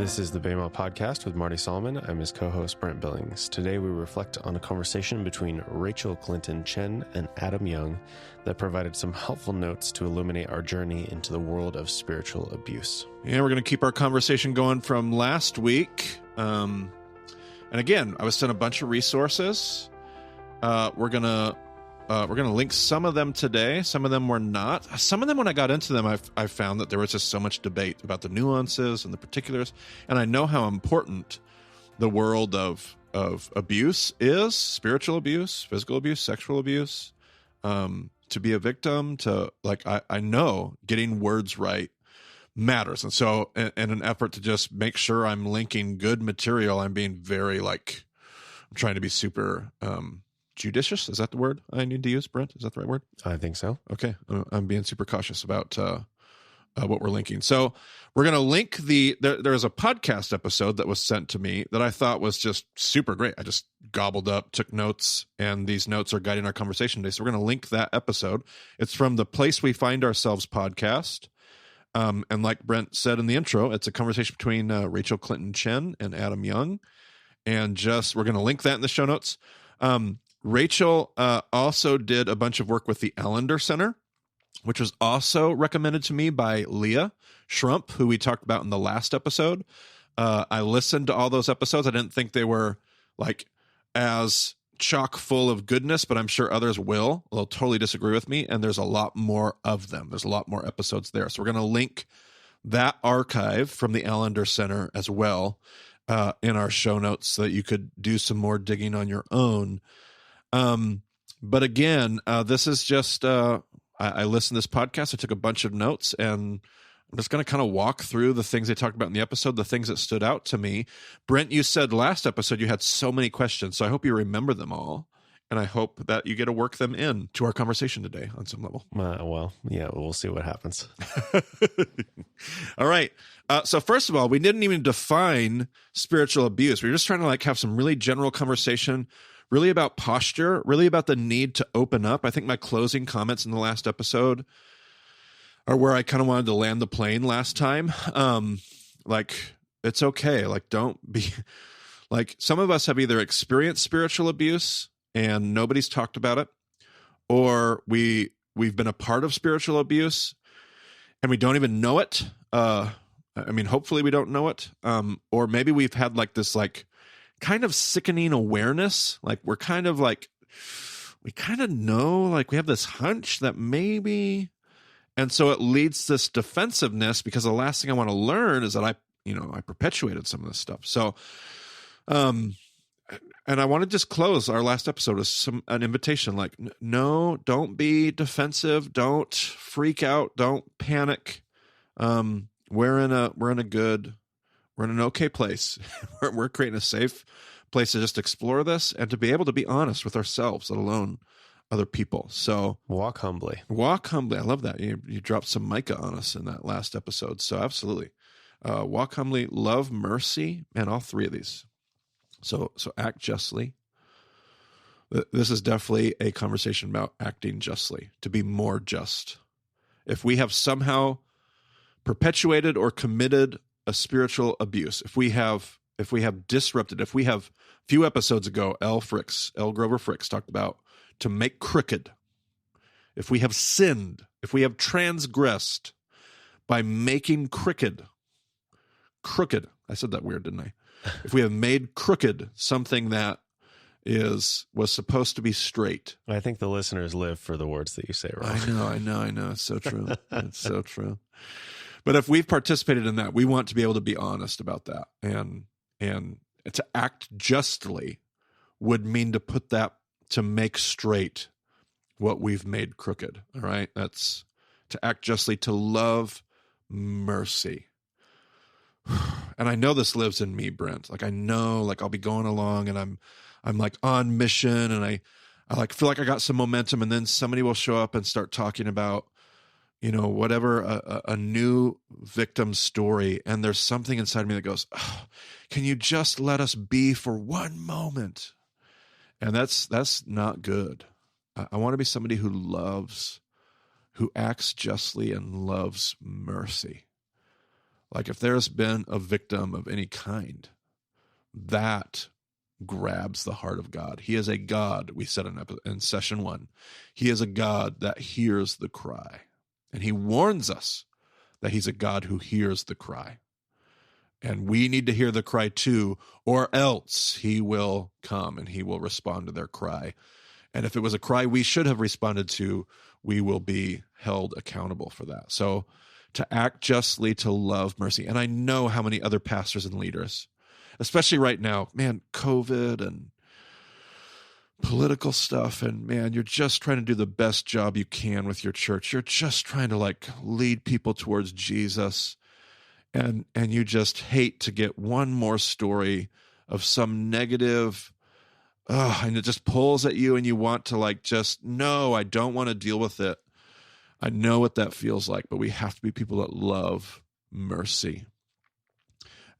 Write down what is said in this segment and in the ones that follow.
This is the Bema Podcast with Marty Solomon. I'm his co-host, Brent Billings. Today we reflect on a conversation between Rachel Clinton Chen and Adam Young that provided some helpful notes to illuminate our journey into the world of spiritual abuse. Yeah, we're going to keep our conversation going from last week. And again, I was sent a bunch of resources. We're gonna link some of them today. Some of them were not. Some of them, when I got into them, I found that there was just so much debate about the nuances and the particulars. And I know how important the world of abuse is: spiritual abuse, physical abuse, sexual abuse. To be a victim, I know getting words right matters. And so in an effort to just make sure I'm linking good material, I'm being very I'm trying to be super judicious. Is that the word I need to use, Brent? Is that the right word? I think so. Okay. I'm being super cautious about what we're linking. So we're going to link there's a podcast episode that was sent to me that I thought was just super great. I just gobbled up, took notes, and these notes are guiding our conversation today. So we're going to link that episode. It's from the Place We Find Ourselves podcast. And like Brent said in the intro, it's a conversation between Rachel Clinton Chen and Adam Young. And we're going to link that in the show notes. Rachel also did a bunch of work with the Allender Center, which was also recommended to me by Leah Schrump, who we talked about in the last episode. I listened to all those episodes. I didn't think they were as chock full of goodness, but I'm sure others will. They'll totally disagree with me, and there's a lot more of them. There's a lot more episodes there. So we're going to link that archive from the Allender Center as well in our show notes so that you could do some more digging on your own. But again, this is just, I listened to this podcast, I took a bunch of notes, and I'm just going to kind of walk through the things they talked about in the episode, the things that stood out to me. Brent, you said last episode you had so many questions, so I hope you remember them all, and I hope that you get to work them in to our conversation today on some level. Well, yeah, we'll see what happens. All right. So first of all, we didn't even define spiritual abuse. We were just trying to have some really general conversation, really about posture, really about the need to open up. I think my closing comments in the last episode are where I kind of wanted to land the plane last time. It's okay. Don't be some of us have either experienced spiritual abuse and nobody's talked about it, or we've been a part of spiritual abuse and we don't even know it. Hopefully we don't know it. Or maybe we've had this kind of sickening awareness. We're kind of we kind of know, we have this hunch that maybe, and so it leads this defensiveness, because the last thing I want to learn is that I perpetuated some of this stuff. So, and I want to just close our last episode with an invitation, no, don't be defensive. Don't freak out. Don't panic. We're in an okay place. We're creating a safe place to just explore this and to be able to be honest with ourselves, let alone other people. So walk humbly. I love that. You dropped some Micah on us in that last episode. So absolutely. Walk humbly, love mercy, and all three of these. So act justly. This is definitely a conversation about acting justly, to be more just. If we have somehow perpetuated or committed a spiritual abuse, if we have disrupted, if we have, a few episodes ago, L. Grover Fricks talked about to make crooked. If we have sinned, if we have transgressed by making crooked, I said that weird, didn't I? If we have made crooked something that was supposed to be straight. I think the listeners live for the words that you say, right? I know. It's so true. It's so true. But if we've participated in that, we want to be able to be honest about that. And to act justly would mean to make straight what we've made crooked. All right? That's to act justly, to love mercy. And I know this lives in me, Brent. I know, I'll be going along and I'm on mission, and I feel like I got some momentum, and then somebody will show up and start talking about, whatever, a new victim story. And there's something inside me that goes, oh, can you just let us be for one moment? And that's not good. I want to be somebody who acts justly and loves mercy. Like if there's been a victim of any kind, that grabs the heart of God. He is a God, we said in session 1, he is a God that hears the cry. And he warns us that he's a God who hears the cry. And we need to hear the cry too, or else he will come and he will respond to their cry. And if it was a cry we should have responded to, we will be held accountable for that. So to act justly, to love mercy. And I know how many other pastors and leaders, especially right now, man, COVID and political stuff, and man, you're just trying to do the best job you can with your church. You're just trying to like lead people towards Jesus. And you just hate to get one more story of some negative, and it just pulls at you and you want to like just, no, I don't want to deal with it. I know what that feels like, but we have to be people that love mercy.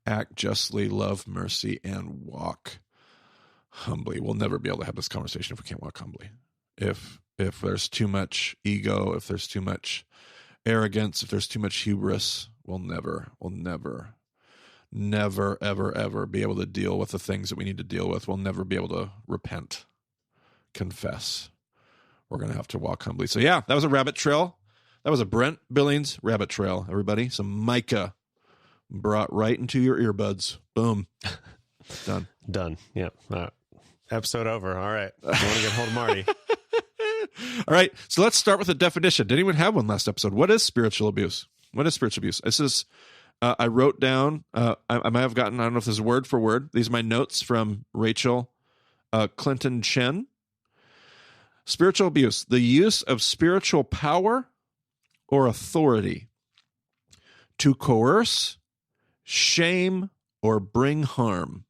Act justly, love mercy, and walk humbly. We'll never be able to have this conversation if we can't walk humbly. If there's too much ego, if there's too much arrogance, if there's too much hubris, we'll never, ever, ever be able to deal with the things that we need to deal with. We'll never be able to repent, confess. We're going to have to walk humbly. So yeah, that was a rabbit trail. That was a Brent Billings rabbit trail, everybody. Some Micah brought right into your earbuds. Boom. Done. Done. Yep. Episode over. All right. You want to get hold of Marty. All right. So let's start with a definition. Did anyone have one last episode? What is spiritual abuse? What is spiritual abuse? This is, I wrote down, I might have gotten, I don't know if this is word for word. These are my notes from Rachel Clinton Chen. Spiritual abuse, the use of spiritual power or authority to coerce, shame, or bring harm.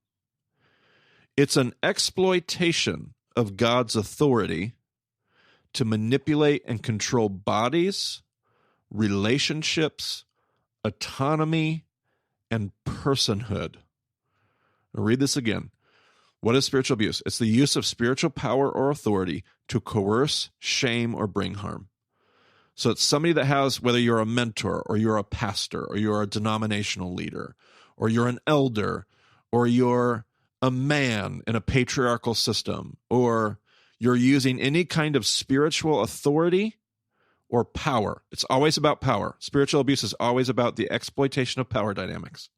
It's an exploitation of God's authority to manipulate and control bodies, relationships, autonomy, and personhood. I'll read this again. What is spiritual abuse? It's the use of spiritual power or authority to coerce, shame, or bring harm. So it's somebody that has, whether you're a mentor or you're a pastor or you're a denominational leader or you're an elder or you're a man in a patriarchal system or you're using any kind of spiritual authority or power. It's always about power. Spiritual abuse is always about the exploitation of power dynamics.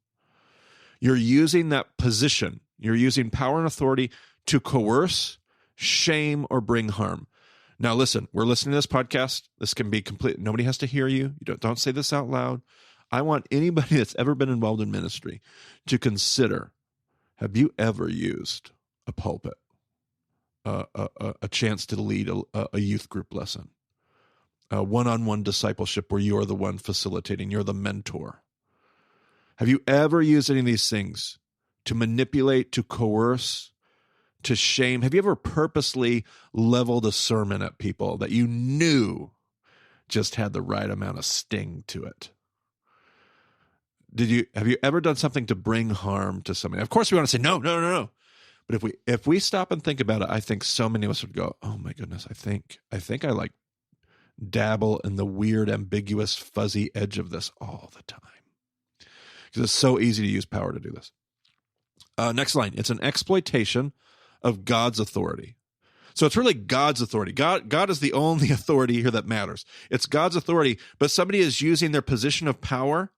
You're using that position. You're using power and authority to coerce, shame, or bring harm. Now, listen, we're listening to this podcast. This can be complete. Nobody has to hear you. Don't say this out loud. I want anybody that's ever been involved in ministry to consider, have you ever used a pulpit, a chance to lead a youth group lesson, a one-on-one discipleship where you're the one facilitating, you're the mentor? Have you ever used any of these things to manipulate, to coerce, to shame? Have you ever purposely leveled a sermon at people that you knew just had the right amount of sting to it? Have you ever done something to bring harm to somebody? Of course we want to say, no. But if we stop and think about it, I think so many of us would go, oh my goodness, I think I like dabble in the weird, ambiguous, fuzzy edge of this all the time. Because it's so easy to use power to do this. Next line. It's an exploitation of God's authority. So it's really God's authority. God is the only authority here that matters. It's God's authority, but somebody is using their position of power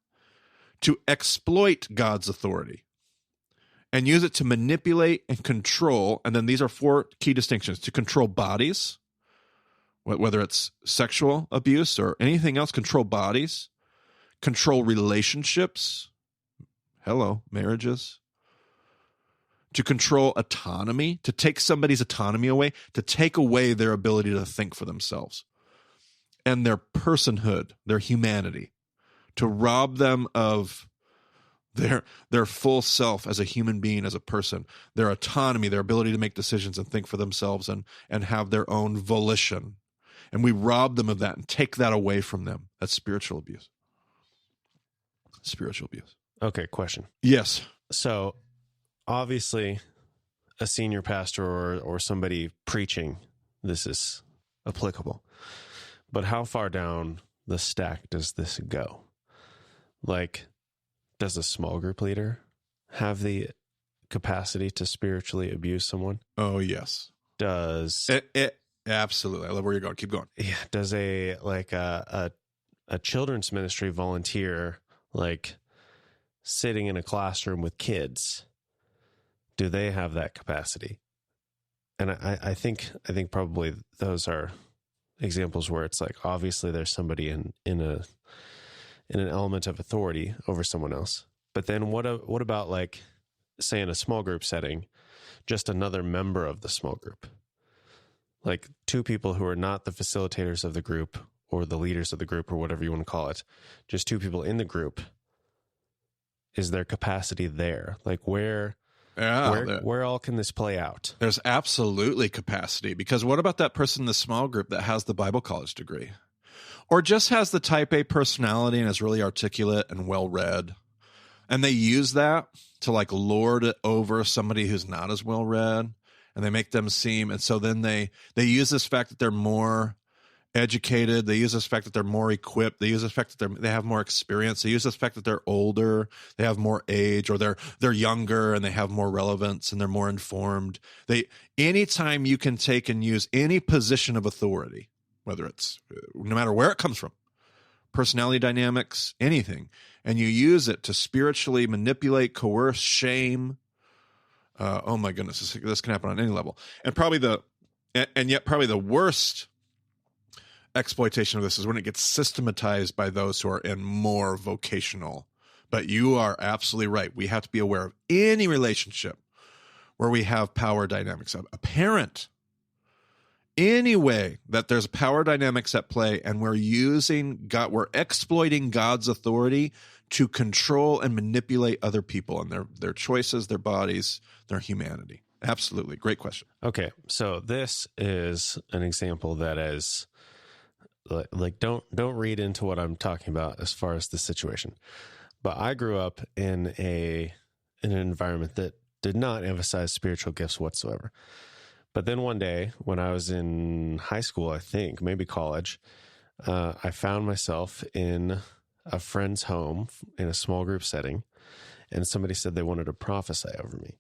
to exploit God's authority and use it to manipulate and control. And then these are 4 key distinctions: to control bodies, whether it's sexual abuse or anything else, control bodies, control relationships, marriages, to control autonomy, to take somebody's autonomy away, to take away their ability to think for themselves, and their personhood, their humanity, to rob them of their full self as a human being, as a person, their autonomy, their ability to make decisions and think for themselves and have their own volition. And we rob them of that and take that away from them. That's spiritual abuse. Spiritual abuse. Okay, question. Yes. So obviously a senior pastor or somebody preaching, this is applicable. But how far down the stack does this go? Like, does a small group leader have the capacity to spiritually abuse someone? Oh, yes. Does It absolutely. I love where you're going. Keep going. Yeah, does a children's ministry volunteer, like sitting in a classroom with kids, do they have that capacity? And I think probably those are examples where it's like, obviously there's somebody in an element of authority over someone else. But then what about, like, say in a small group setting, just another member of the small group? Like two people who are not the facilitators of the group or the leaders of the group or whatever you want to call it, just two people in the group. Is there capacity there? Like where all can this play out? There's absolutely capacity, because what about that person in the small group that has the Bible college degree or just has the type A personality and is really articulate and well-read, and they use that to like lord it over somebody who's not as well-read, and they make them seem, and so then they use this fact that they're more educated, they use this fact that they're more equipped, they use the fact that they have more experience, they use this fact that they're older, they have more age, or they're younger and they have more relevance and they're more informed. Anytime you can take and use any position of authority, whether it's no matter where it comes from, personality dynamics, anything, and you use it to spiritually manipulate, coerce, shame. Oh my goodness, this can happen on any level. And yet probably the worst exploitation of this is when it gets systematized by those who are in more vocational. But you are absolutely right. We have to be aware of any relationship where we have power dynamics. A parent, any way that there's power dynamics at play, and we're exploiting God's authority to control and manipulate other people and their choices, their bodies, their humanity. Absolutely. Great question. Okay. So this is an example that is like, don't read into what I'm talking about as far as the situation. But I grew up in an environment that did not emphasize spiritual gifts whatsoever. But then one day when I was in high school, I think, maybe college, I found myself in a friend's home in a small group setting, and somebody said they wanted to prophesy over me.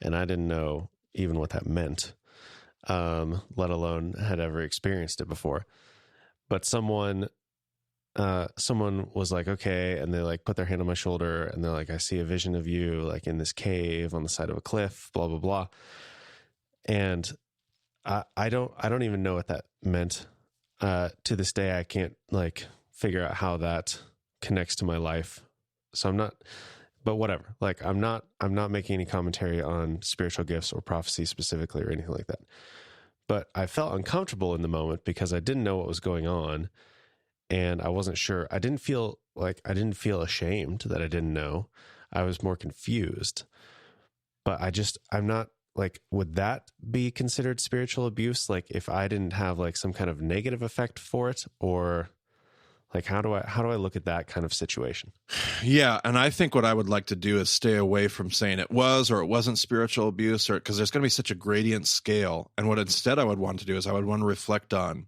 And I didn't know even what that meant, let alone had ever experienced it before. But someone was like, okay, and they like put their hand on my shoulder and they're like, I see a vision of you like in this cave on the side of a cliff, blah, blah, blah. And I don't even know what that meant. To this day, I can't like figure out how that connects to my life. So I'm not, but whatever. Like I'm not making any commentary on spiritual gifts or prophecy specifically or anything like that. But I felt uncomfortable in the moment because I didn't know what was going on, and I wasn't sure. I didn't feel ashamed that I didn't know. I was more confused. But I'm not like, would that be considered spiritual abuse? Like if I didn't have like some kind of negative effect for it, or like how do I look at that kind of situation? Yeah, and I think what I would like to do is stay away from saying it was or it wasn't spiritual abuse, or because there's going to be such a gradient scale. And what instead I would want to do is I would want to reflect on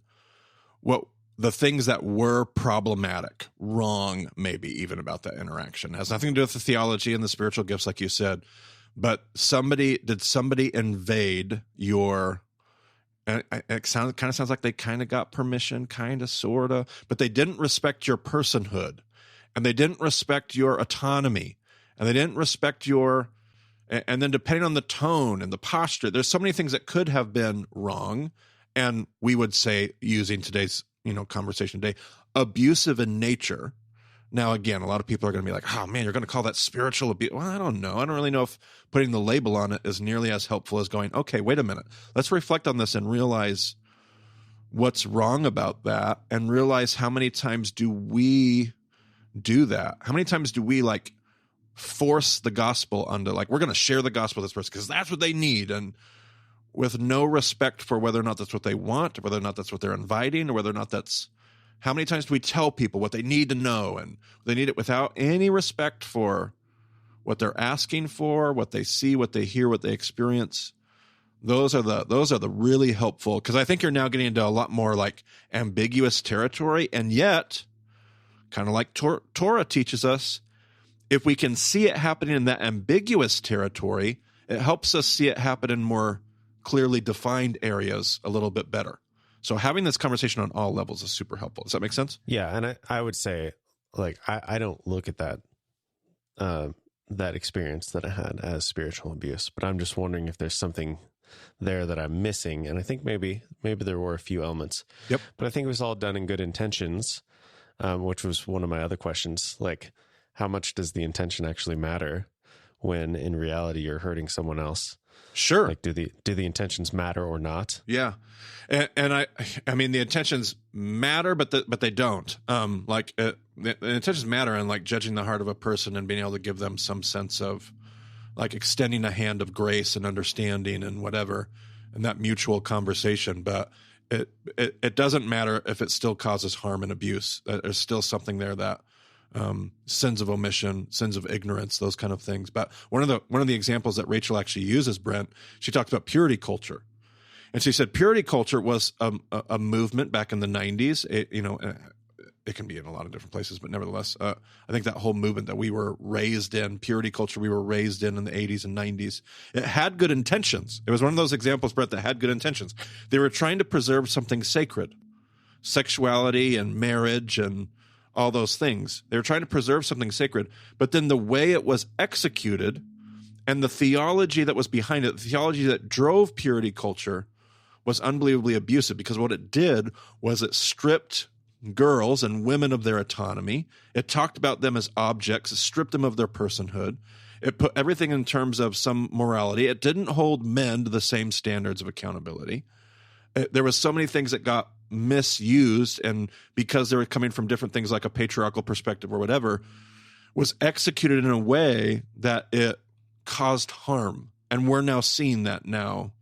what the things that were problematic, wrong, maybe even about that interaction. It has nothing to do with the theology and the spiritual gifts, like you said. But did somebody invade your? And it kind of sounds like they kind of got permission, kind of, sort of, but they didn't respect your personhood, and they didn't respect your autonomy, and they didn't respect and then depending on the tone and the posture, there's so many things that could have been wrong. And we would say, using today's, conversation today, abusive in nature. Now, again, a lot of people are going to be like, oh man, you're going to call that spiritual abuse. Well, I don't know. I don't really know if putting the label on it is nearly as helpful as going, okay, wait a minute. Let's reflect on this and realize what's wrong about that, and realize how many times do we do that? How many times do we like force the gospel onto, like, we're going to share the gospel with this person because that's what they need, and with no respect for whether or not that's what they want, or whether or not that's what they're inviting, or whether or not that's, how many times do we tell people what they need to know, and they need it without any respect for what they're asking for, what they see, what they hear, what they experience? Those are the really helpful, because I think you're now getting into a lot more like ambiguous territory, and yet, kind of like Torah teaches us, if we can see it happening in that ambiguous territory, it helps us see it happen in more clearly defined areas a little bit better. So having this conversation on all levels is super helpful. Does that make sense? Yeah. And I would say, like, I don't look at that, that experience that I had as spiritual abuse, but I'm just wondering if there's something there that I'm missing. And I think maybe there were a few elements. Yep. But I think it was all done in good intentions, which was one of my other questions. Like, how much does the intention actually matter when in reality you're hurting someone else? Sure. Like, do the intentions matter or not? Yeah. And I mean, the intentions matter, but they don't. The intentions matter in like judging the heart of a person and being able to give them some sense of like extending a hand of grace and understanding and whatever, and that mutual conversation. But it doesn't matter if it still causes harm and abuse. There's still something there that sins of omission, sins of ignorance, those kind of things. But one of the examples that Rachel actually uses, Brent, she talked about purity culture. And she said purity culture was a movement back in the 90s. It can be in a lot of different places, but nevertheless, I think that whole movement that we were raised in, purity culture we were raised in the 80s and 90s, it had good intentions. It was one of those examples, Brett, that had good intentions. They were trying to preserve something sacred, sexuality and marriage and all those things. They were trying to preserve something sacred, but then the way it was executed and the theology that was behind it, the theology that drove purity culture, was unbelievably abusive, because what it did was it stripped girls and women of their autonomy. It talked about them as objects. It stripped them of their personhood. It put everything in terms of some morality. It didn't hold men to the same standards of accountability. There was so many things that got misused, and because they were coming from different things like a patriarchal perspective or whatever, was executed in a way that it caused harm. And we're now seeing that now.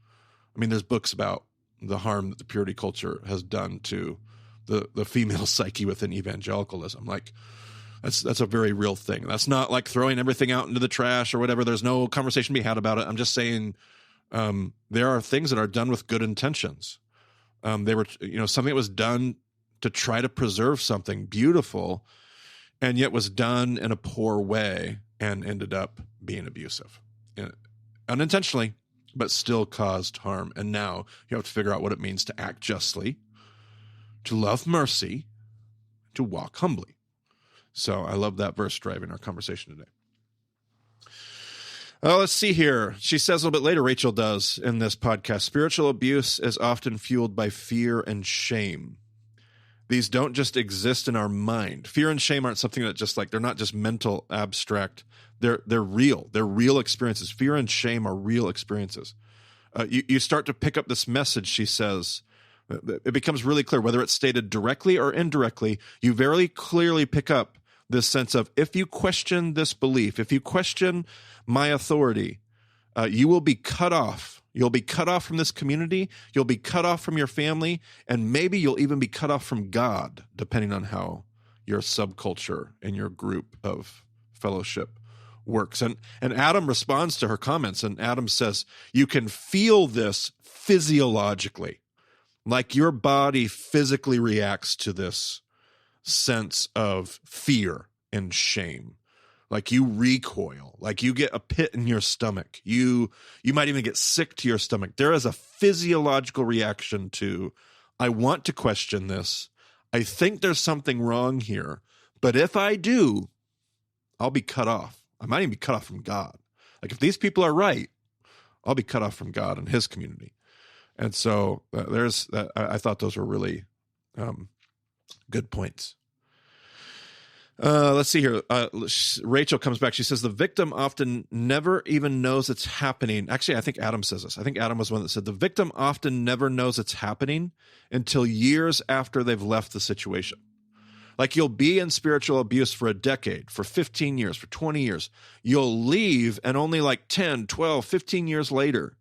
I mean, there's books about the harm that the purity culture has done to the female psyche within evangelicalism. Like, that's a very real thing. That's not like throwing everything out into the trash or whatever. There's no conversation to be had about it. I'm just saying there are things that are done with good intentions. They were, something that was done to try to preserve something beautiful, and yet was done in a poor way and ended up being abusive, unintentionally, but still caused harm. And now you have to figure out what it means to act justly, to love mercy, to walk humbly. So I love that verse driving our conversation today. Let's see here. She says a little bit later, Rachel does in this podcast, spiritual abuse is often fueled by fear and shame. These don't just exist in our mind. Fear and shame aren't something that just like, they're not just mental abstract. They're real. They're real experiences. Fear and shame are real experiences. You start to pick up this message, she says. It becomes really clear, whether it's stated directly or indirectly, you very clearly pick up this sense of, if you question this belief, if you question my authority, you will be cut off. You'll be cut off from this community. You'll be cut off from your family. And maybe you'll even be cut off from God, depending on how your subculture and your group of fellowship works. And Adam responds to her comments, and Adam says, you can feel this physiologically. Like your body physically reacts to this sense of fear and shame. Like you recoil, like you get a pit in your stomach. You might even get sick to your stomach. There is a physiological reaction to, I want to question this. I think there's something wrong here. But if I do, I'll be cut off. I might even be cut off from God. Like if these people are right, I'll be cut off from God and his community. And so I thought those were really good points. Let's see here. Rachel comes back. She says the victim often never even knows it's happening. Actually, I think Adam says this. I think Adam was one that said the victim often never knows it's happening until years after they've left the situation. Like you'll be in spiritual abuse for a decade, for 15 years, for 20 years. You'll leave, and only like 10, 12, 15 years later,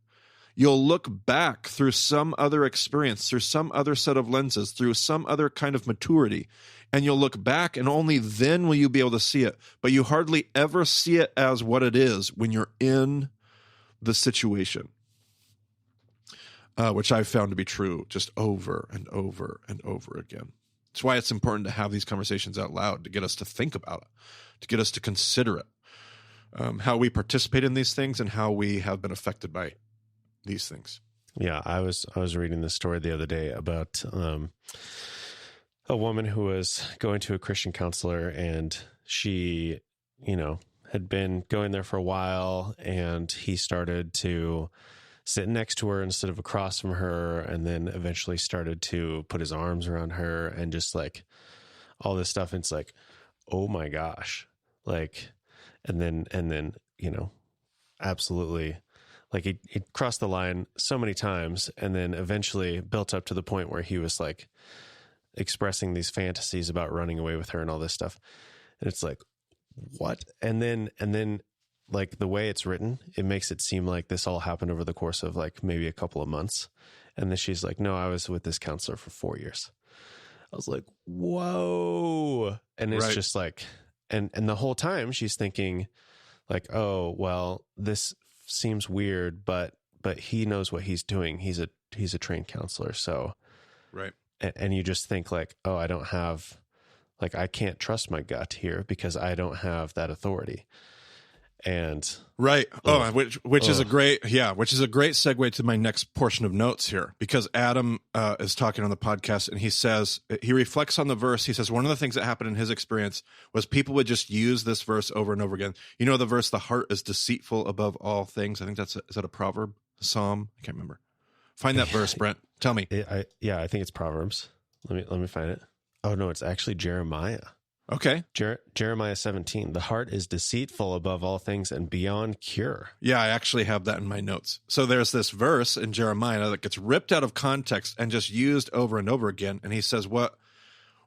you'll look back through some other experience, through some other set of lenses, through some other kind of maturity, and you'll look back, and only then will you be able to see it. But you hardly ever see it as what it is when you're in the situation, which I've found to be true just over and over and over again. That's why it's important to have these conversations out loud, to get us to think about it, to get us to consider it. how we participate in these things and how we have been affected by these things. Yeah, I was reading this story the other day about a woman who was going to a Christian counselor, and she, had been going there for a while, and he started to sit next to her instead of across from her, and then eventually started to put his arms around her and just like all this stuff. And it's like, oh my gosh. Like, and then, absolutely, like he crossed the line so many times, and then eventually built up to the point where he was like expressing these fantasies about running away with her and all this stuff. And it's like, what? And then like the way it's written, it makes it seem like this all happened over the course of like maybe a couple of months. And then she's like, no, I was with this counselor for 4 years. I was like, whoa. And it's just like, and the whole time she's thinking like, oh, well, this seems weird, but he knows what he's doing. He's a trained counselor. So, right. And you just think like, oh, I can't trust my gut here because I don't have that authority. And right. Which is a great segue to my next portion of notes here, because Adam is talking on the podcast, and he reflects on the verse. He says, one of the things that happened in his experience was people would just use this verse over and over again. You know, the verse, the heart is deceitful above all things. I think is that a proverb, a psalm? I can't remember. Find that verse, Brent. Tell me. I think it's Proverbs. Let me find it. Oh no, it's actually Jeremiah. Okay. Jeremiah 17. The heart is deceitful above all things and beyond cure. Yeah, I actually have that in my notes. So there's this verse in Jeremiah that gets ripped out of context and just used over and over again. And he says what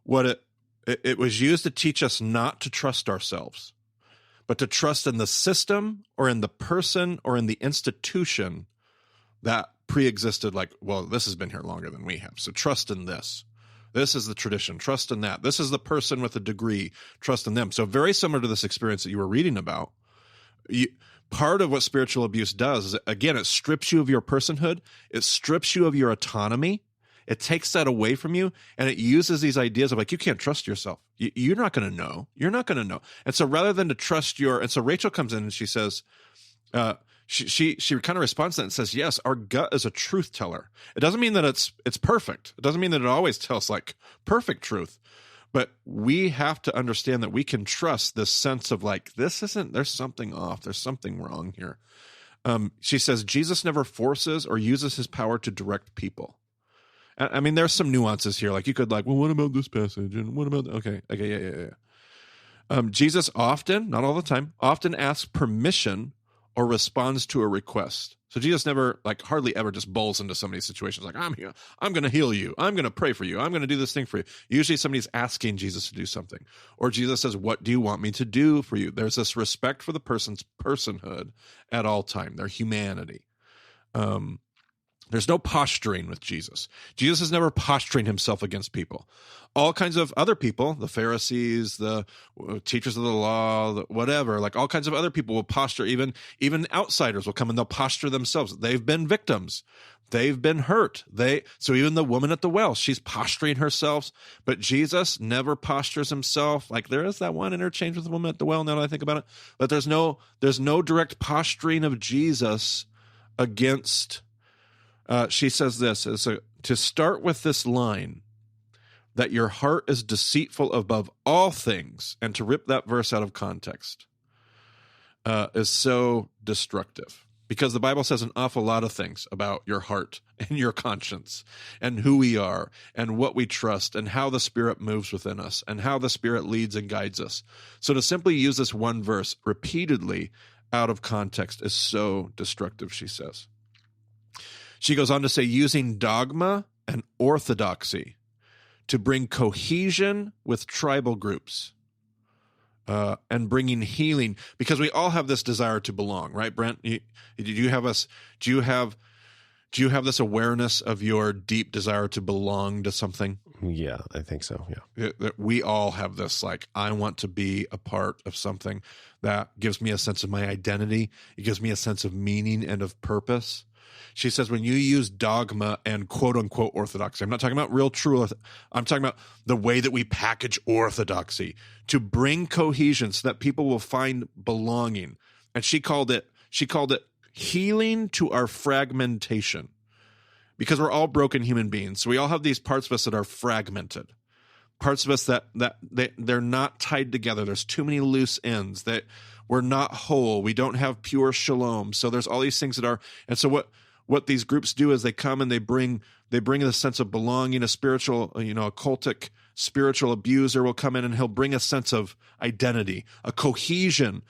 it was used to teach us not to trust ourselves, but to trust in the system or in the person or in the institution that pre-existed. Like, well, this has been here longer than we have, so trust in this. This is the tradition. Trust in that. This is the person with a degree. Trust in them. So very similar to this experience that you were reading about. Part of what spiritual abuse does is, again, it strips you of your personhood. It strips you of your autonomy. It takes that away from you, and it uses these ideas of like, you can't trust yourself. You're not going to know. You're not going to know. And so rather than to trust and so Rachel comes in and she says, she kind of responds to that and says, yes, our gut is a truth teller. It doesn't mean that it's perfect. It doesn't mean that it always tells like perfect truth, but we have to understand that we can trust this sense of like, there's something off. There's something wrong here. She says, Jesus never forces or uses his power to direct people. I mean, there's some nuances here. Like you could like, well, what about this passage? And what about, okay. Yeah. Jesus often, not all the time, often asks permission or responds to a request. So Jesus never, like hardly ever just bowls into somebody's situations like, I'm here, I'm going to heal you, I'm going to pray for you, I'm going to do this thing for you. Usually somebody's asking Jesus to do something. Or Jesus says, what do you want me to do for you? There's this respect for the person's personhood at all time, their humanity. There's no posturing with Jesus. Jesus is never posturing himself against people. All kinds of other people, the Pharisees, the teachers of the law, whatever, like all kinds of other people will posture. Even outsiders will come and they'll posture themselves. They've been victims. They've been hurt. So even the woman at the well, she's posturing herself. But Jesus never postures himself. Like there is that one interchange with the woman at the well, now that I think about it. But there's no direct posturing of Jesus against. She says this, to start with this line, that your heart is deceitful above all things, and to rip that verse out of context is so destructive. Because the Bible says an awful lot of things about your heart and your conscience and who we are and what we trust and how the Spirit moves within us and how the Spirit leads and guides us. So to simply use this one verse repeatedly out of context is so destructive, she says. She goes on to say, using dogma and orthodoxy to bring cohesion with tribal groups and bringing healing, because we all have this desire to belong, right, Brent? Do you have this awareness of your deep desire to belong to something? Yeah, I think so. Yeah. We all have this, like, I want to be a part of something that gives me a sense of my identity. It gives me a sense of meaning and of purpose. She says, when you use dogma and quote unquote orthodoxy, I'm not talking about real true, I'm talking about the way that we package orthodoxy to bring cohesion so that people will find belonging. and she called it healing to our fragmentation, because we're all broken human beings. So we all have these parts of us that are fragmented, parts of us that they're not tied together. There's too many loose ends, that we're not whole. We don't have pure shalom. So there's all these things that are, and so what these groups do is they come and they bring a sense of belonging. A spiritual, a cultic spiritual abuser will come in and he'll bring a sense of identity, a cohesion.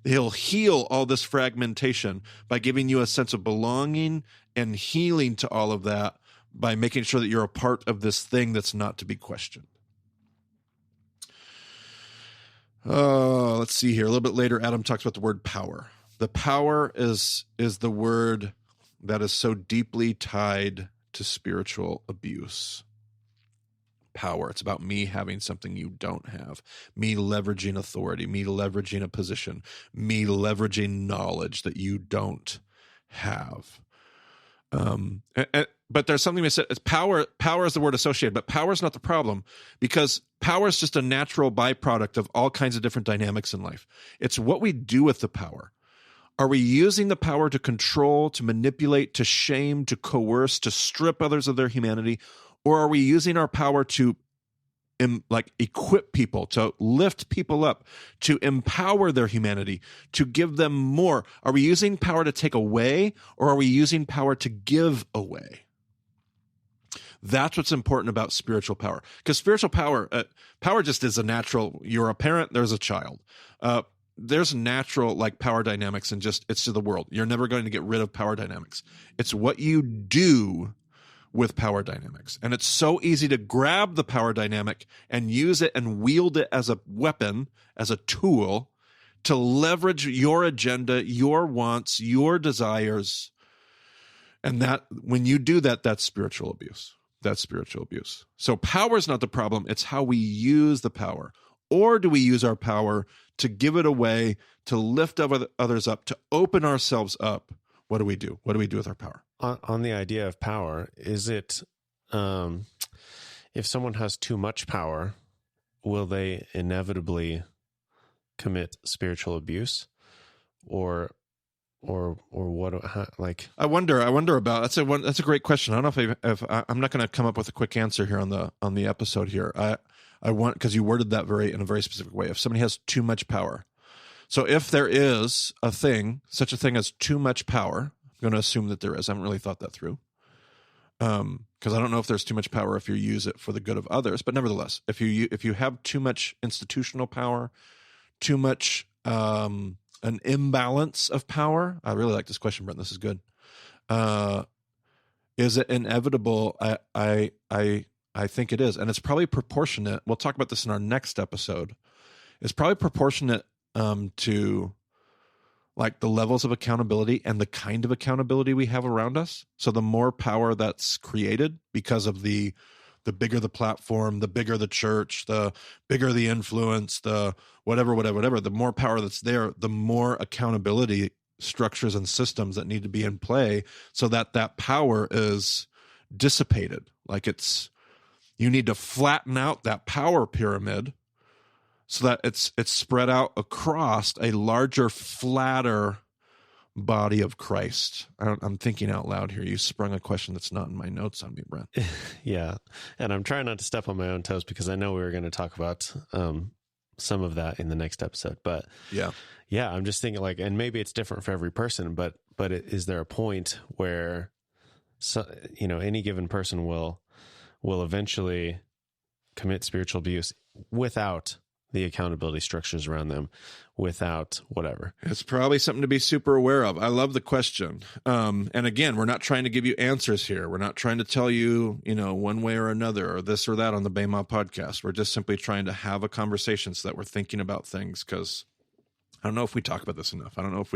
He'll heal all this fragmentation by giving you a sense of belonging and healing to all of that, by making sure that you're a part of this thing that's not to be questioned. Let's see here. A little bit later, Adam talks about the word power. The power is the word that is so deeply tied to spiritual abuse. Power. It's about me having something you don't have, me leveraging authority, me leveraging a position, me leveraging knowledge that you don't have. But there's something we said, power is the word associated, but power is not the problem, because power is just a natural byproduct of all kinds of different dynamics in life. It's what we do with the power. Are we using the power to control, to manipulate, to shame, to coerce, to strip others of their humanity? Or are we using our power to equip people, to lift people up, to empower their humanity, to give them more? Are we using power to take away, or are we using power to give away? That's what's important about spiritual power. Because spiritual power just is a natural. You're a parent, there's a child. There's natural power dynamics, and it's to the world. You're never going to get rid of power dynamics. It's what you do with power dynamics. And it's so easy to grab the power dynamic and use it and wield it as a weapon, as a tool, to leverage your agenda, your wants, your desires. And that, when you do that, that's spiritual abuse. That's spiritual abuse. So power is not the problem. It's how we use the power. Or do we use our power to give it away, to lift others up, to open ourselves up? What do we do? What do we do with our power? On the idea of power, is it, if someone has too much power, will they inevitably commit spiritual abuse, or what? I wonder about that's a great question. I don't know if I'm not going to come up with a quick answer here on the episode here. I want, because you worded that in a very specific way. If somebody has too much power, so if there is such a thing as too much power, I'm going to assume that there is. I haven't really thought that through, because I don't know if there's too much power if you use it for the good of others. But nevertheless, if you have too much institutional power, too much an imbalance of power. I really like this question, Brent. This is good. Is it inevitable? I think it is, and it's probably proportionate. We'll talk about this in our next episode. It's probably proportionate to the levels of accountability and the kind of accountability we have around us. So the more power that's created because of the bigger the platform, the bigger the church, the bigger the influence, the whatever, the more power that's there, the more accountability structures and systems that need to be in play so that power is dissipated. You need to flatten out that power pyramid so that it's spread out across a larger, flatter body of Christ. I'm thinking out loud here. You sprung a question that's not in my notes on me, Brent. Yeah, and I'm trying not to step on my own toes because I know we were going to talk about some of that in the next episode. But yeah, I'm just thinking and maybe it's different for every person, but is there a point where any given person will eventually commit spiritual abuse without the accountability structures around them, without whatever? It's probably something to be super aware of. I love the question. And again, we're not trying to give you answers here. We're not trying to tell you, one way or another, or this or that on the Bema podcast. We're just simply trying to have a conversation so that we're thinking about things, because I don't know if we talk about this enough. I don't know if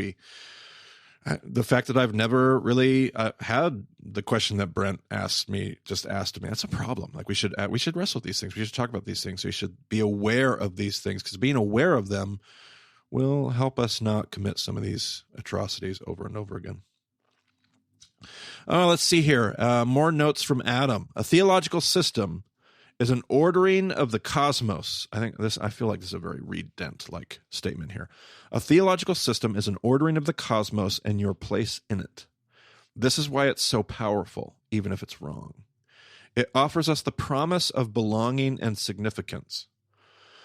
the fact that I've never really had the question that Brent asked me, that's a problem. We should wrestle with these things. We should talk about these things. We should be aware of these things, because being aware of them will help us not commit some of these atrocities over and over again. Let's see here. More notes from Adam. A theological system is an ordering of the cosmos. I feel like this is a very Reed Dent-like statement here. A theological system is an ordering of the cosmos and your place in it. This is why it's so powerful, even if it's wrong. It offers us the promise of belonging and significance.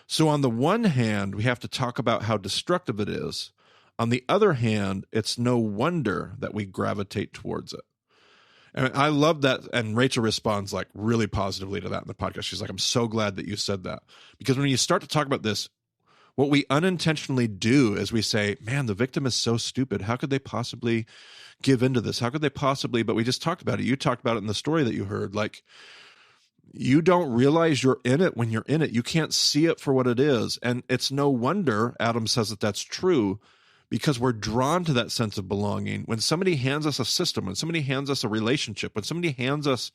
So on the one hand, we have to talk about how destructive it is. On the other hand, it's no wonder that we gravitate towards it. And I love that. And Rachel responds like really positively to that in the podcast. She's like, I'm so glad that you said that. Because when you start to talk about this, what we unintentionally do is we say, man, the victim is so stupid. How could they possibly give into this? How could they possibly? But we just talked about it. You talked about it in the story that you heard. Like, you don't realize you're in it when you're in it. You can't see it for what it is. And it's no wonder Adam says that that's true, because we're drawn to that sense of belonging. When somebody hands us a system, when somebody hands us a relationship, when somebody hands us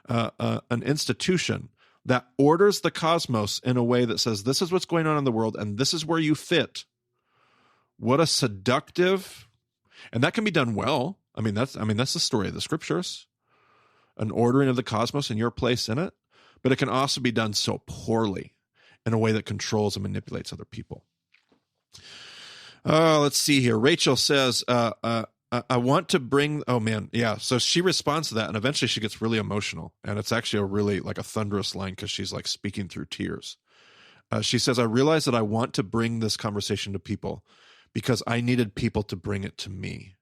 an institution that orders the cosmos in a way that says, this is what's going on in the world and this is where you fit. What a seductive, and that can be done well. That's the story of the scriptures, an ordering of the cosmos and your place in it. But it can also be done so poorly in a way that controls and manipulates other people. Let's see here. Rachel says, I want to bring, oh man. Yeah. So she responds to that and eventually she gets really emotional. And it's actually a really like a thunderous line because she's like speaking through tears. She says, I realize that I want to bring this conversation to people because I needed people to bring it to me.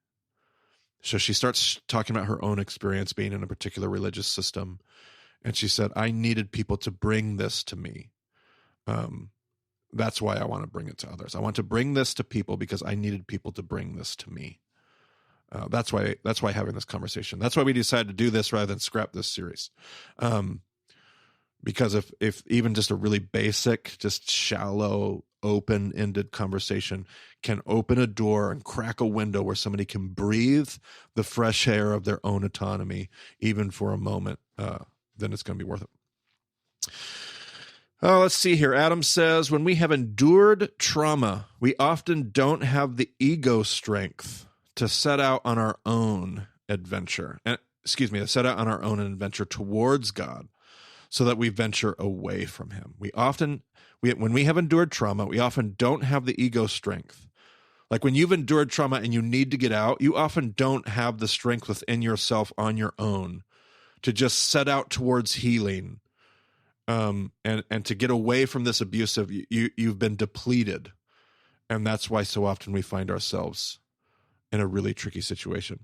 So she starts talking about her own experience being in a particular religious system. And she said, I needed people to bring this to me. That's why I want to bring it to others. I want to bring this to people because I needed people to bring this to me. That's why having this conversation. That's why we decided to do this rather than scrap this series. Because if even just a really basic, just shallow, open-ended conversation can open a door and crack a window where somebody can breathe the fresh air of their own autonomy, even for a moment, then it's going to be worth it. Let's see here. Adam says, when we have endured trauma, we often don't have the ego strength to set out on our own adventure. To set out on our own adventure towards God so that we venture away from him. When we have endured trauma, we often don't have the ego strength. Like when you've endured trauma and you need to get out, you often don't have the strength within yourself on your own to just set out towards healing. And to get away from this abusive, you've been depleted. And that's why so often we find ourselves in a really tricky situation.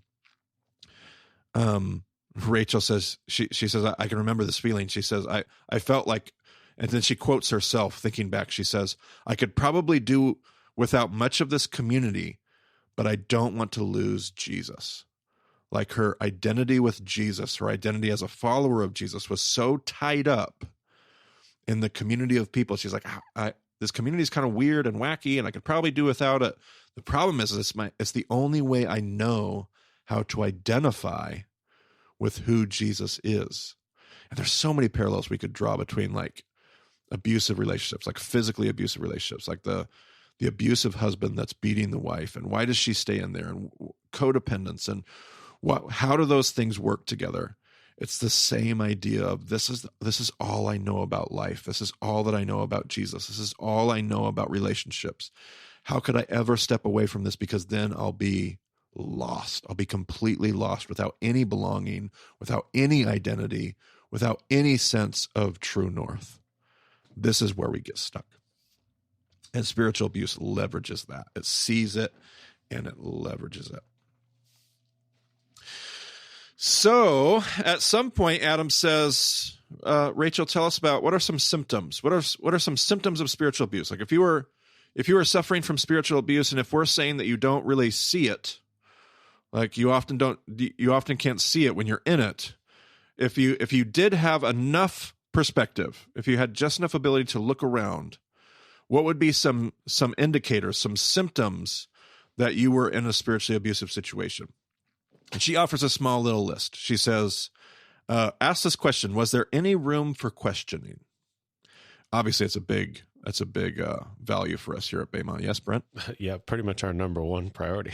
Rachel says, she says, I can remember this feeling. She says, I felt like, and then she quotes herself thinking back. She says, I could probably do without much of this community, but I don't want to lose Jesus. Like her identity with Jesus, her identity as a follower of Jesus was so tied up in the community of people. She's like, this community is kind of weird and wacky, and I could probably do without it. The problem is it's the only way I know how to identify with who Jesus is. And there's so many parallels we could draw between like abusive relationships, like physically abusive relationships, like the abusive husband that's beating the wife, and why does she stay in there, and codependence, and how do those things work together? It's the same idea of this is all I know about life. This is all that I know about Jesus. This is all I know about relationships. How could I ever step away from this? Because then I'll be lost. I'll be completely lost without any belonging, without any identity, without any sense of true north. This is where we get stuck. And spiritual abuse leverages that. It sees it and it leverages it. So at some point, Adam says, Rachel, tell us about what are some symptoms? What are some symptoms of spiritual abuse? Like if you were suffering from spiritual abuse, and if we're saying that you don't really see it, like you often can't see it when you're in it. If you did have enough perspective, if you had just enough ability to look around, what would be some indicators, some symptoms that you were in a spiritually abusive situation? And she offers a small little list. She says, ask this question: was there any room for questioning? Obviously, that's a big value for us here at Baymont. Yes, Brent? Yeah, pretty much our number one priority.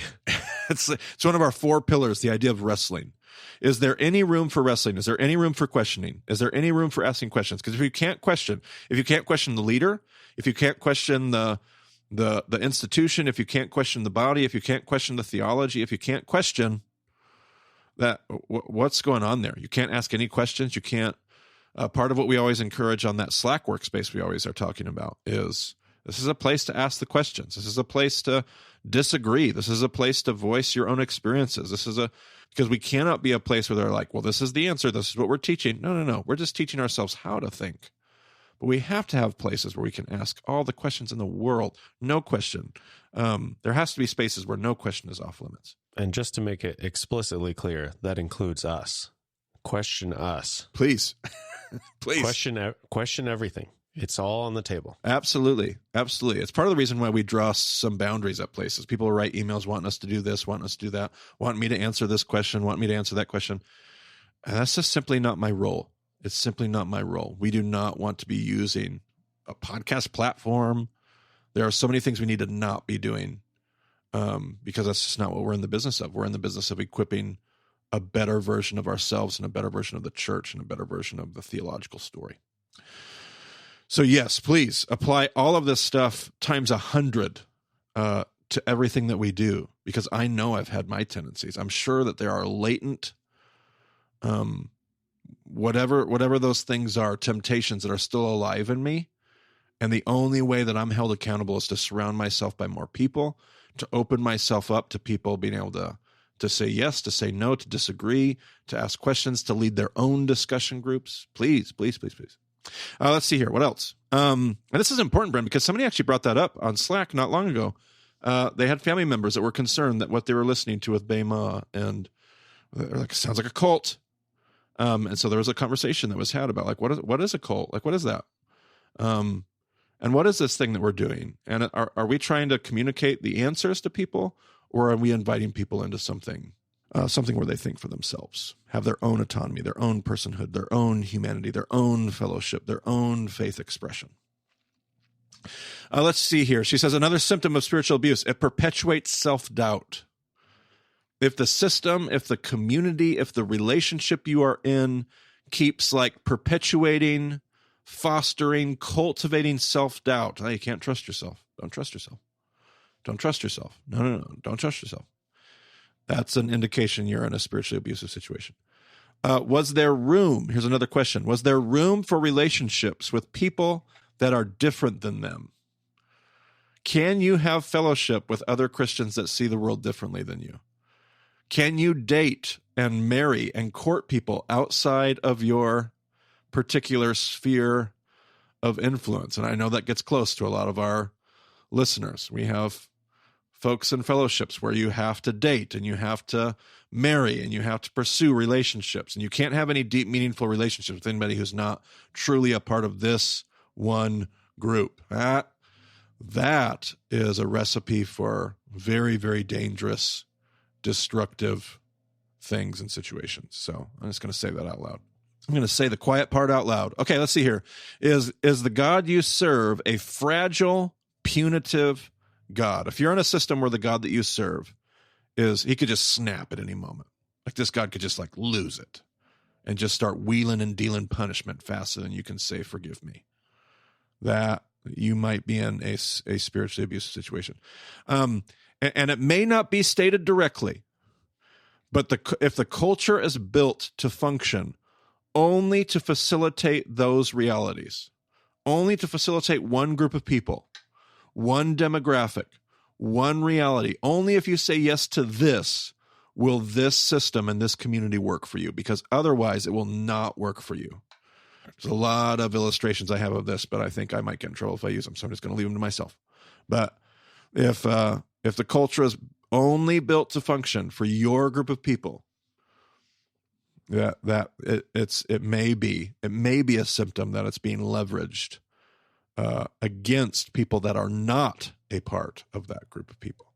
It's one of our 4 pillars, the idea of wrestling. Is there any room for wrestling? Is there any room for questioning? Is there any room for asking questions? Because if you can't question the leader, if you can't question the institution, if you can't question the body, if you can't question the theology, if you can't question that, what's going on there? You can't ask any questions. You can't. Part of what we always encourage on that Slack workspace we always are talking about is this is a place to ask the questions. This is a place to disagree. This is a place to voice your own experiences. Because we cannot be a place where they're like, well, this is the answer. This is what we're teaching. No. We're just teaching ourselves how to think. But we have to have places where we can ask all the questions in the world. No question. There has to be spaces where no question is off limits. And just to make it explicitly clear, that includes us. Question us. Please. Please. Question everything. It's all on the table. Absolutely. Absolutely. It's part of the reason why we draw some boundaries at places. People will write emails wanting us to do this, wanting us to do that, want me to answer this question, want me to answer that question. And that's just simply not my role. It's simply not my role. We do not want to be using a podcast platform. There are so many things we need to not be doing because that's just not what we're in the business of. We're in the business of equipping a better version of ourselves and a better version of the church and a better version of the theological story. So yes, please apply all of this stuff times 100 to everything that we do, because I know I've had my tendencies. I'm sure that there are latent, whatever those things are, temptations that are still alive in me. And the only way that I'm held accountable is to surround myself by more people, to open myself up to people being able to say yes, to say no, to disagree, to ask questions, to lead their own discussion groups. Please, please, please, please. Let's see here. What else? And this is important, Brent, because somebody actually brought that up on Slack not long ago. They had family members that were concerned that what they were listening to with Bema, and they're like, it sounds like a cult. And so there was a conversation that was had about like, what is a cult? Like, what is that? And what is this thing that we're doing? And are we trying to communicate the answers to people, or are we inviting people into something where they think for themselves, have their own autonomy, their own personhood, their own humanity, their own fellowship, their own faith expression? Let's see here. She says, another symptom of spiritual abuse, it perpetuates self-doubt. If the system, if the community, if the relationship you are in keeps like perpetuating, fostering, cultivating self-doubt, you can't trust yourself. Don't trust yourself. Don't trust yourself. No. Don't trust yourself. That's an indication you're in a spiritually abusive situation. Was there room? Here's another question. Was there room for relationships with people that are different than them? Can you have fellowship with other Christians that see the world differently than you? Can you date and marry and court people outside of your particular sphere of influence? And I know that gets close to a lot of our listeners. We have folks in fellowships where you have to date and you have to marry and you have to pursue relationships, and you can't have any deep, meaningful relationships with anybody who's not truly a part of this one group. That is a recipe for very, very dangerous, destructive things and situations. So I'm just going to say that out loud. I'm going to say the quiet part out loud. Okay, let's see here. Is the God you serve a fragile, punitive God? If you're in a system where the God that you serve he could just snap at any moment. Like this God could just like lose it and just start wheeling and dealing punishment faster than you can say, forgive me. That you might be in a spiritually abusive situation. And it may not be stated directly, but if the culture is built to function only to facilitate those realities, only to facilitate one group of people, one demographic, one reality, only if you say yes to this will this system and this community work for you, because otherwise it will not work for you. There's a lot of illustrations I have of this, but I think I might get in trouble if I use them, so I'm just going to leave them to myself. But if the culture is only built to function for your group of people, it may be a symptom that it's being leveraged against people that are not a part of that group of people.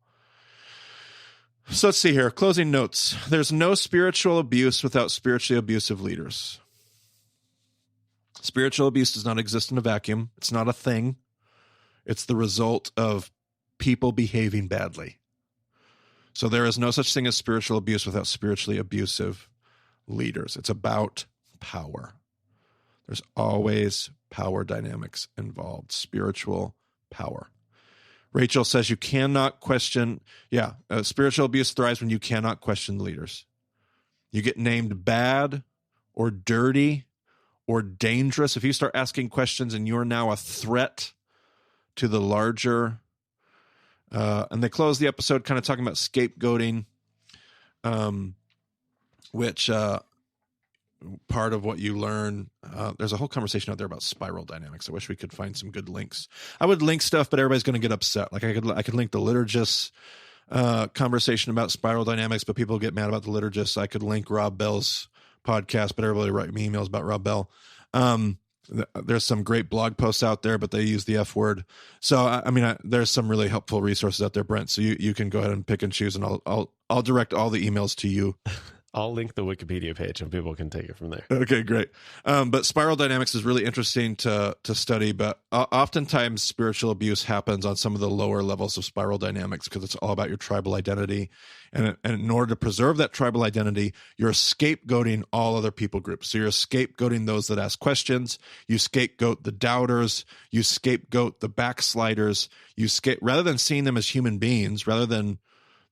So let's see here. Closing notes. There's no spiritual abuse without spiritually abusive leaders. Spiritual abuse does not exist in a vacuum. It's not a thing. It's the result of people behaving badly. So there is no such thing as spiritual abuse without spiritually abusive leaders. It's about power. There's always power dynamics involved, spiritual power. Rachel says you cannot question, spiritual abuse thrives when you cannot question leaders. You get named bad or dirty or dangerous. If you start asking questions and you're now a threat to the larger, and they close the episode kind of talking about scapegoating, which part of what you learn, there's a whole conversation out there about spiral dynamics. I wish we could find some good links. I would link stuff, but everybody's going to get upset. Like I could link the liturgist conversation about spiral dynamics, but people get mad about the liturgist. I could link Rob Bell's podcast, but everybody write me emails about Rob Bell. There's some great blog posts out there, but they use the F word. So, there's some really helpful resources out there, Brent. So you can go ahead and pick and choose, and I'll direct all the emails to you. I'll link the Wikipedia page and people can take it from there. Okay, great. But spiral dynamics is really interesting to study, but oftentimes spiritual abuse happens on some of the lower levels of spiral dynamics because it's all about your tribal identity. And in order to preserve that tribal identity, you're scapegoating all other people groups. So you're scapegoating those that ask questions. You scapegoat the doubters. You scapegoat the backsliders. Rather than seeing them as human beings, rather than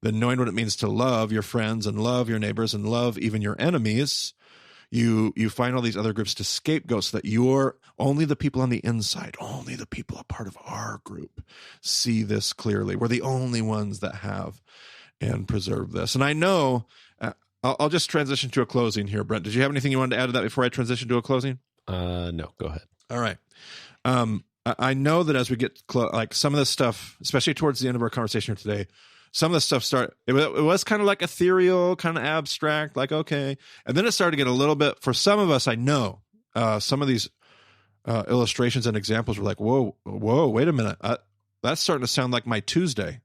knowing what it means to love your friends and love your neighbors and love even your enemies, you find all these other groups to scapegoat so that you're only the people on the inside, only the people a part of our group see this clearly. We're the only ones that have and preserve this. And I know, I'll just transition to a closing here, Brent. Did you have anything you wanted to add to that before I transition to a closing? No, go ahead. All right. I know that as we get like some of this stuff, especially towards the end of our conversation here today, some of the stuff it was kind of like ethereal, kind of abstract, like, okay. And then it started to get a little bit, for some of us, I know, some of these illustrations and examples were like, whoa, wait a minute. That's starting to sound like my Tuesday.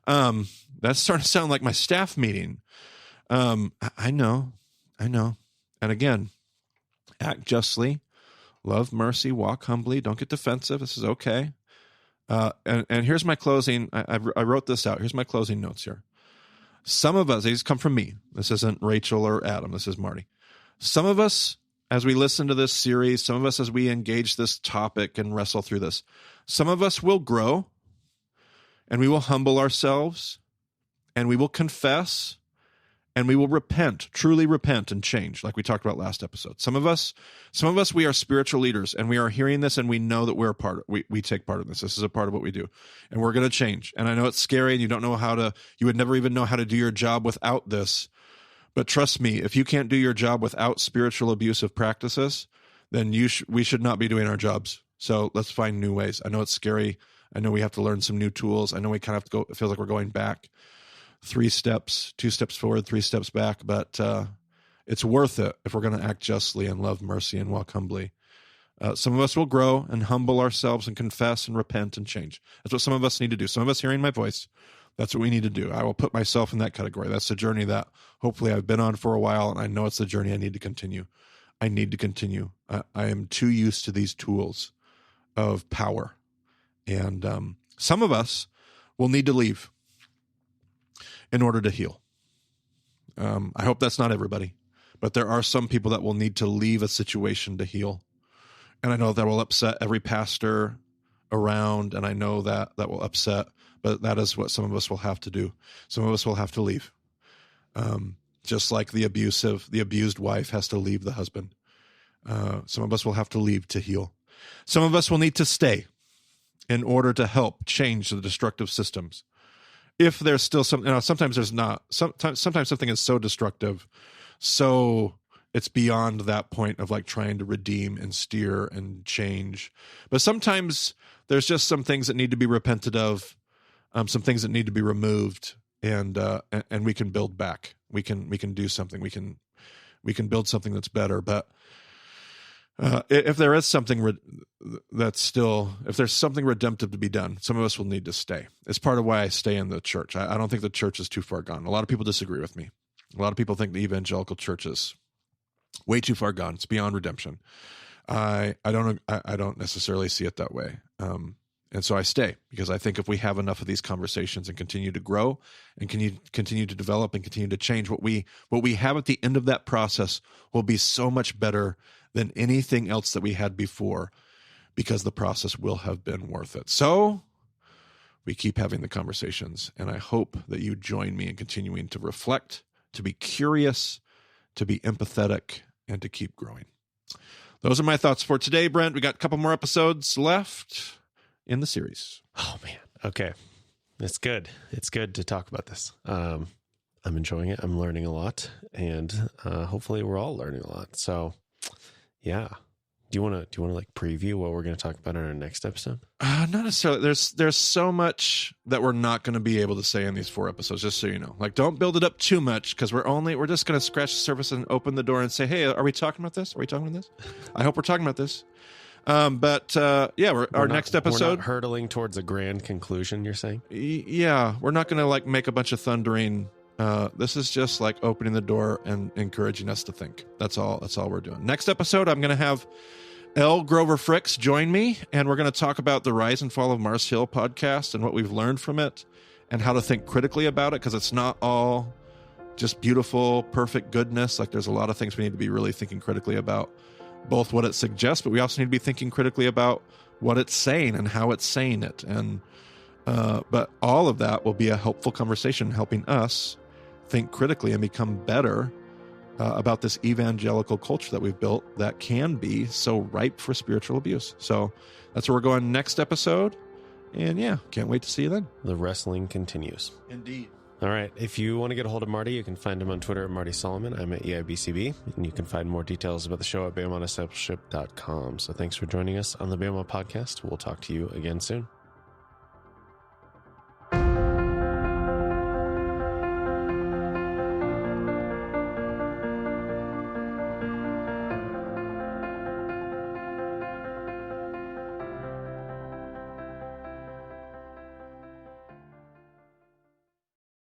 That's starting to sound like my staff meeting. I know. And again, act justly, love mercy, walk humbly, don't get defensive. This is okay. And here's my closing. I wrote this out. Here's my closing notes here. Some of us, these come from me. This isn't Rachel or Adam. This is Marty. Some of us, as we listen to this series, some of us, as we engage this topic and wrestle through this, some of us will grow and we will humble ourselves and we will confess and we will repent, truly repent and change, like we talked about last episode. Some of us, we are spiritual leaders, and we are hearing this, and we know that we're we take part in this. This is a part of what we do, and we're going to change. And I know it's scary, and you don't know you would never even know how to do your job without this. But trust me, if you can't do your job without spiritual abusive practices, then we should not be doing our jobs. So let's find new ways. I know it's scary. I know we have to learn some new tools. I know we kind of have to go. It feels like we're going back 3 steps, 2 steps forward, 3 steps back, but it's worth it if we're going to act justly and love mercy and walk humbly. Some of us will grow and humble ourselves and confess and repent and change. That's what some of us need to do. Some of us hearing my voice, that's what we need to do. I will put myself in that category. That's the journey that hopefully I've been on for a while, and I know it's the journey I need to continue. I need to continue. I am too used to these tools of power. And some of us will need to leave in order to heal. I hope that's not everybody, but there are some people that will need to leave a situation to heal. And I know that will upset every pastor around, and I know that will upset, but that is what some of us will have to do. Some of us will have to leave. Just like the abused wife has to leave the husband. Some of us will have to leave to heal. Some of us will need to stay in order to help change the destructive systems. If there's still something, sometimes there's not. Sometimes something is so destructive, so it's beyond that point of like trying to redeem and steer and change. But sometimes there's just some things that need to be repented of, some things that need to be removed, and we can build back. We can do something. We can build something that's better. But if there is something if there's something redemptive to be done, some of us will need to stay. It's part of why I stay in the church. I don't think the church is too far gone. A lot of people disagree with me. A lot of people think the evangelical church is way too far gone. It's beyond redemption. I don't necessarily see it that way. And so I stay, because I think if we have enough of these conversations and continue to grow and continue to develop and continue to change, what we have at the end of that process will be so much better than anything else that we had before, because the process will have been worth it. So we keep having the conversations, and I hope that you join me in continuing to reflect, to be curious, to be empathetic, and to keep growing. Those are my thoughts for today, Brent. We got a couple more episodes left in the series. Oh, man. Okay. It's good. It's good to talk about this. I'm enjoying it. I'm learning a lot, and hopefully we're all learning a lot. So, yeah. Do you want to like preview what we're going to talk about in our next episode? Not necessarily. There's so much that we're not going to be able to say in these 4 episodes, just so you know. Like, don't build it up too much, because we're just going to scratch the surface and open the door and say, hey, are we talking about this? Are we talking about this? I hope we're talking about this. Our next episode, we're not hurtling towards a grand conclusion, you're saying? Yeah, we're not going to like make a bunch of thundering. This is just like opening the door and encouraging us to think. That's all we're doing. Next episode, I'm going to have L. Grover Fricks join me, and we're going to talk about the Rise and Fall of Mars Hill podcast and what we've learned from it and how to think critically about it, because it's not all just beautiful, perfect goodness. Like, there's a lot of things we need to be really thinking critically about, both what it suggests, but we also need to be thinking critically about what it's saying and how it's saying it. And but all of that will be a helpful conversation, helping us think critically and become better about this evangelical culture that we've built that can be so ripe for spiritual abuse. So that's where we're going next episode. And yeah, can't wait to see you then. The wrestling continues. Indeed. All right. If you want to get a hold of Marty, you can find him on Twitter at Marty Solomon. I'm at EIBCB. And you can find more details about the show at BamaDiscipleship.com. So thanks for joining us on the Bama Podcast. We'll talk to you again soon.